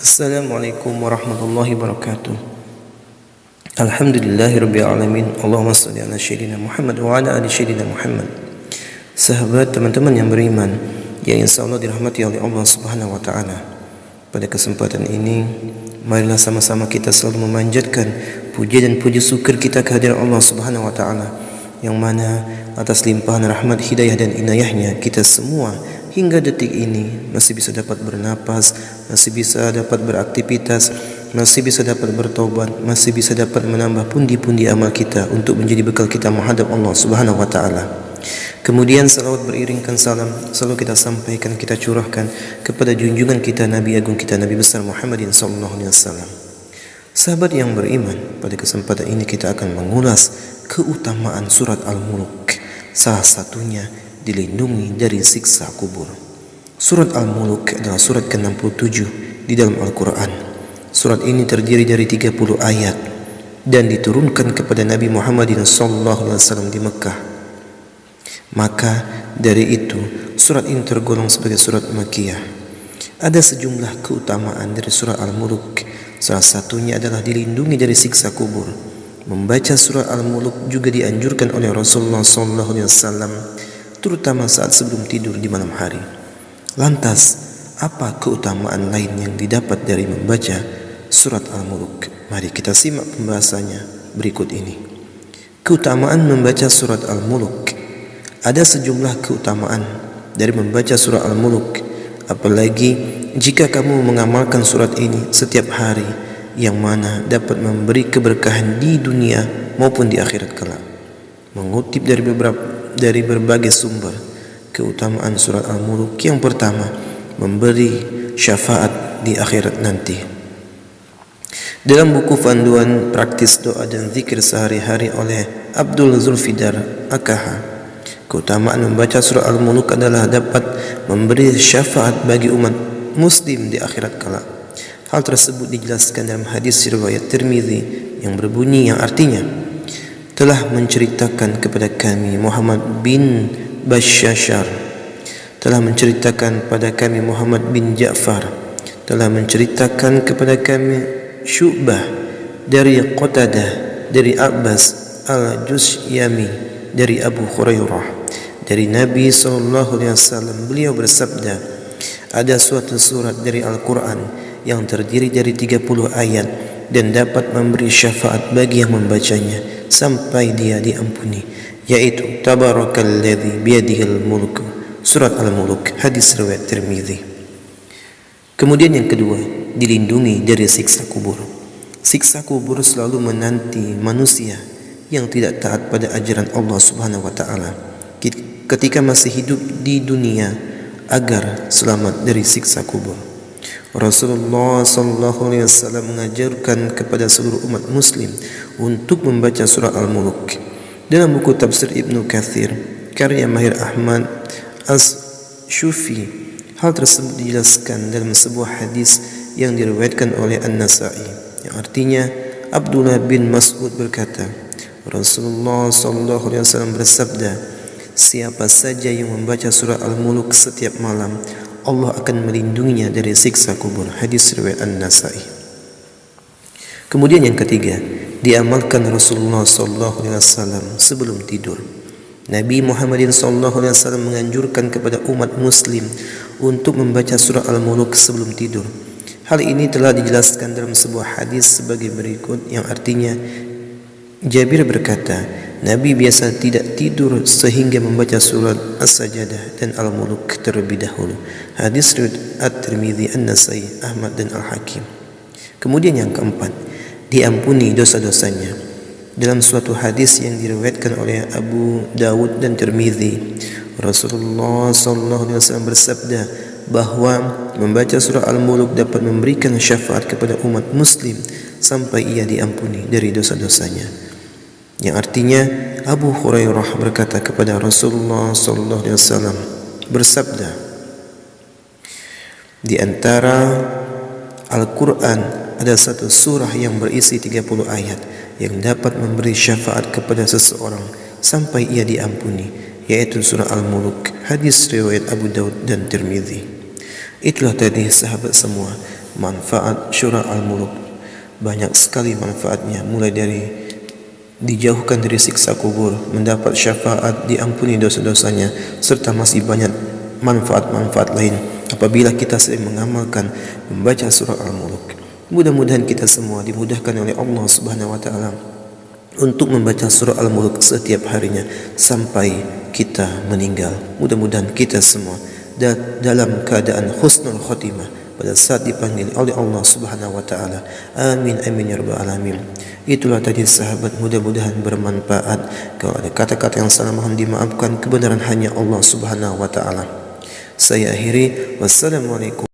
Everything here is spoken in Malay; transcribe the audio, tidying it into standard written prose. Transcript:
Assalamualaikum warahmatullahi wabarakatuh. Alhamdulillahirabbil alamin. Allahumma shalli ala sayyidina Muhammad wa ala ali sayyidina Muhammad. Sahabat, teman-teman yang beriman yang insyaallah dirahmati oleh Allah Subhanahu wa taala. Pada kesempatan ini, marilah sama-sama kita selalu memanjatkan puji dan puji syukur kita kehadirat Allah Subhanahu wa taala, yang mana atas limpahan rahmat, hidayah dan inayahnya kita semua hingga detik ini masih bisa dapat bernapas, masih bisa dapat beraktivitas, masih bisa dapat bertobat, masih bisa dapat menambah pundi-pundi amal kita untuk menjadi bekal kita menghadap Allah Subhanahu wa taala. Kemudian salawat beriringkan salam selalu kita sampaikan, kita curahkan kepada junjungan kita, Nabi agung kita, Nabi besar Muhammadin sallallahu alaihi wasallam. Sahabat yang beriman, pada kesempatan ini kita akan mengulas keutamaan surat Al-Mulk. Salah satunya dilindungi dari siksa kubur. Surat Al-Mulk adalah surat ke-67 di dalam Al-Quran. Surat ini terdiri dari 30 ayat dan diturunkan kepada Nabi Muhammad SAW di Mekah. Maka dari itu surat ini tergolong sebagai surat Makkiyah. Ada sejumlah keutamaan dari surat Al-Mulk. Salah satunya adalah dilindungi dari siksa kubur. Membaca surat Al-Mulk juga dianjurkan oleh Rasulullah SAW, terutama saat sebelum tidur di malam hari. Lantas, apa keutamaan lain yang didapat dari membaca surat Al-Mulk? Mari kita simak pembahasannya berikut ini. Keutamaan membaca surat Al-Mulk. Ada sejumlah keutamaan dari membaca surat Al-Mulk, apalagi jika kamu mengamalkan surat ini setiap hari, yang mana dapat memberi keberkahan di dunia maupun di akhirat kelak. Mengutip dari berbagai sumber keutamaan surat Al-Mulk, yang pertama, memberi syafaat di akhirat nanti. Dalam buku panduan praktis doa dan zikir sehari-hari oleh Abdul Zulfidar AKH, keutamaan membaca surah Al-Mulk adalah dapat memberi syafaat bagi umat muslim di akhirat kelak. Hal tersebut dijelaskan dalam hadis riwayat Tirmizi yang berbunyi, yang artinya, telah menceritakan kepada kami Muhammad bin Bashashar, telah menceritakan pada kami Muhammad bin Ja'far, telah menceritakan kepada kami Syu'bah dari Qatadah, dari Abbas al-Jusyami, dari Abu Hurairah, dari Nabi SAW. Beliau bersabda, ada suatu surat dari Al-Quran yang terdiri dari 30 ayat dan dapat memberi syafaat bagi yang membacanya sampai dia diampuni, yaitu Tabarakalladzi biyadihil mulku, surat Al-Mulk, hadis riwayat Tirmizi. Kemudian yang kedua, dilindungi dari siksa kubur. Siksa kubur selalu menanti manusia yang tidak taat pada ajaran Allah Subhanahu wa taala ketika masih hidup di dunia, agar selamat dari siksa kubur. Rasulullah SAW mengajarkan kepada seluruh umat muslim untuk membaca surah Al-Mulk. Dalam buku tafsir Ibnu Katsir karya Mahir Ahmad As-Syufi, hal tersebut dijelaskan dalam sebuah hadis yang diriwayatkan oleh An-Nasa'i, yang artinya Abdullah bin Mas'ud berkata, Rasulullah SAW bersabda, siapa saja yang membaca surah Al-Mulk setiap malam, Allah akan melindunginya dari siksa kubur. Hadis riwayat An-Nasa'i. Kemudian yang ketiga, diamalkan Rasulullah SAW sebelum tidur. Nabi Muhammad SAW menganjurkan kepada umat muslim untuk membaca surah Al-Mulk sebelum tidur. Hal ini telah dijelaskan dalam sebuah hadis sebagai berikut, yang artinya, Jabir berkata, Nabi biasa tidak tidur sehingga membaca surat As-Sajdah dan Al-Mulk terlebih dahulu. Hadis riwayat At-Tirmizi, An-Nasa'i, Ahmad dan Al-Hakim. Kemudian yang keempat, diampuni dosa-dosanya. Dalam suatu hadis yang diriwayatkan oleh Abu Dawud dan Tirmizi, Rasulullah SAW bersabda bahwa membaca surah Al-Mulk dapat memberikan syafaat kepada umat muslim sampai ia diampuni dari dosa-dosanya. Yang artinya, Abu Hurairah berkata kepada Rasulullah SAW bersabda, di antara Al-Quran ada satu surah yang berisi 30 ayat yang dapat memberi syafaat kepada seseorang sampai ia diampuni, yaitu surah Al-Mulk. Hadis riwayat Abu Dawud dan Tirmizi. Itulah tadi sahabat semua manfaat surah Al-Mulk. Banyak sekali manfaatnya, mulai dari dijauhkan dari siksa kubur, mendapat syafaat, diampuni dosa-dosanya, serta masih banyak manfaat-manfaat lain apabila kita sering mengamalkan membaca surah Al-Mulk. Mudah-mudahan kita semua dimudahkan oleh Allah Subhanahu wa taala untuk membaca surah Al-Mulk setiap harinya sampai kita meninggal. Mudah-mudahan kita semua dalam keadaan husnul khotimah pada saat dipanggil oleh Allah Subhanahu wa taala. Amin amin ya rabbal alamin. Itulah tadi sahabat, mudah-mudahan bermanfaat. Kalau ada kata-kata yang salah mohon dimaafkan, kebenaran hanya Allah Subhanahu wa taala. Saya akhiri, wassalamualaikum.